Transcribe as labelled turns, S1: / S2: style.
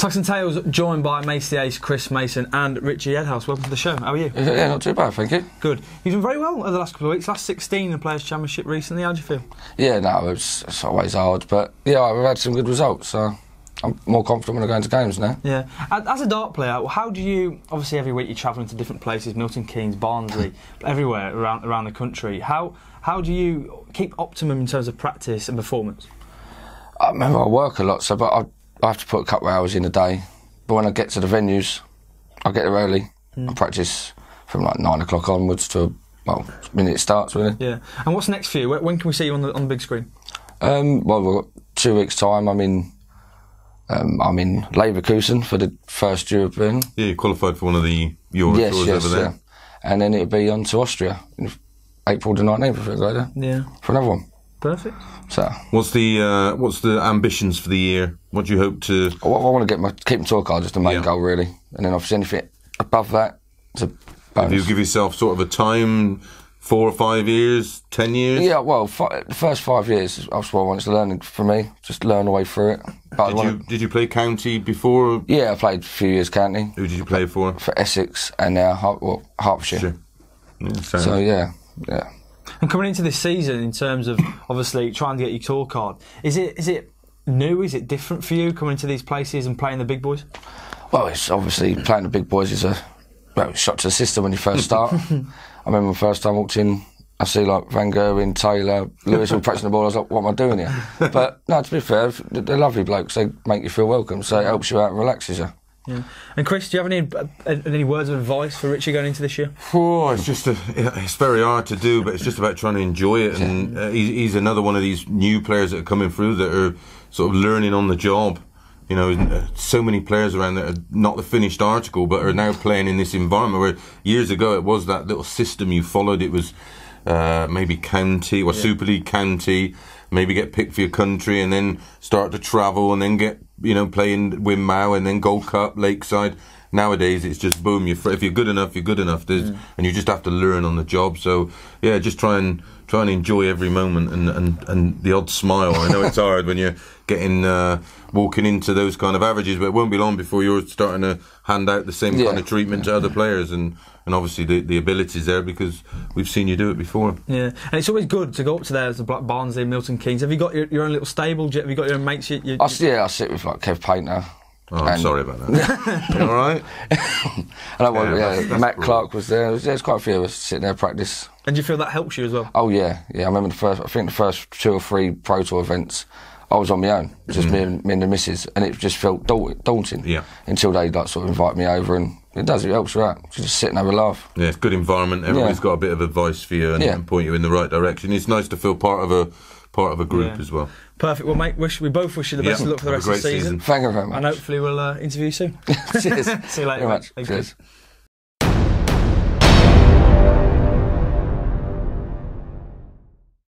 S1: Tucks and Tails, joined by Macy Ace, Chris Mason and Ritchie Edhouse. Welcome to the show. How are you?
S2: Yeah, not too bad, thank you.
S1: Good. You've done very well over the last couple of weeks. Last 16 in the Players' Championship recently. How do you feel?
S2: Yeah, no, it's always hard, but yeah, we've had some good results, so I'm more confident when I go into games now.
S1: Yeah. As a dart player, how do you, obviously every week you're travelling to different places, Milton Keynes, Barnsley, everywhere around the country. How do you keep optimum in terms of practice and performance?
S2: I remember I work a lot, so but I have to put a couple of hours in a day. But when I get to the venues, I get there early. I practice from like 9 o'clock onwards to, well, the minute it starts, really.
S1: Yeah. And what's next for you? When can we see you on the big screen?
S2: Well, we've got 2 weeks' time. I'm in Leverkusen for the first European.
S3: Yeah, you qualified for one of the Euro tours over there. Yeah.
S2: And then it'll be on to Austria in April the 19th, if I go there.
S1: Yeah. For
S2: another one.
S1: Perfect.
S2: So,
S3: what's the ambitions for the year? What do you hope to?
S2: I want to keep my tour card, just the main goal, really. And then obviously anything above that, it's a bonus.
S3: Do you give yourself sort of a time, 4 or 5 years, 10 years?
S2: Yeah, well, the first 5 years, that's what I wanted to learn for me. Just learn the way through it.
S3: But did you play county before?
S2: Yeah, I played a few years county.
S3: Who did you play for?
S2: For Essex and now Hertfordshire.
S3: Sure. Yeah,
S2: so yeah.
S1: And coming into this season, in terms of obviously trying to get your tour card, is it new? Is it different for you coming into these places and playing the big boys?
S2: Well, it's obviously playing the big boys is a shock to the system when you first start. I remember the first time I walked in, I see like Van Gerwen, Taylor, Lewis all pressing the ball. I was like, what am I doing here? But no, to be fair, they're lovely blokes. They make you feel welcome, so it helps you out and relaxes you.
S1: Yeah. And Chris, do you have any words of advice for Ritchie going into this year?
S3: Oh, it's very hard to do, but it's just about trying to enjoy it. And he's another one of these new players that are coming through that are sort of learning on the job. You know, so many players around that are not the finished article, but are now playing in this environment where years ago it was that little system you followed. It was maybe county or Super League county, maybe get picked for your country and then start to travel and then get, play in Wimau and then Gold Cup, Lakeside. Nowadays it's just boom, if you're good enough, you're good enough. And you just have to learn on the job. So yeah, just try and enjoy every moment and the odd smile. I know it's hard when you're getting walking into those kind of averages, but it won't be long before you're starting to hand out the same kind of treatment to other players, and obviously the ability's there because we've seen you do it before.
S1: Yeah, and it's always good to go up to there as the Black Barnsley, Milton Keynes. Have you got your own little stable? Have you got your own mates?
S2: I sit with like Kev Painter.
S3: Oh, I'm sorry about that. You all right?
S2: Matt Clark was there. There's quite a few of us sitting there practice.
S1: And do you feel that helps you as well?
S2: Oh yeah. I remember the first 2 or 3 Pro Tour events, I was on my own, just me and the missus, and it just felt daunting. Yeah. Until they sort of invite me over, and it helps you out. You just sit and have a laugh.
S3: Yeah, it's a good environment. Everybody's got a bit of advice for you and point you in the right direction. It's nice to feel part of a group as well.
S1: Perfect. Well, mate, we both wish you the best of luck for the rest of the season.
S2: Thank you very much.
S1: And hopefully we'll interview you soon.
S2: Cheers.
S1: See you later.
S2: Very much. Cheers.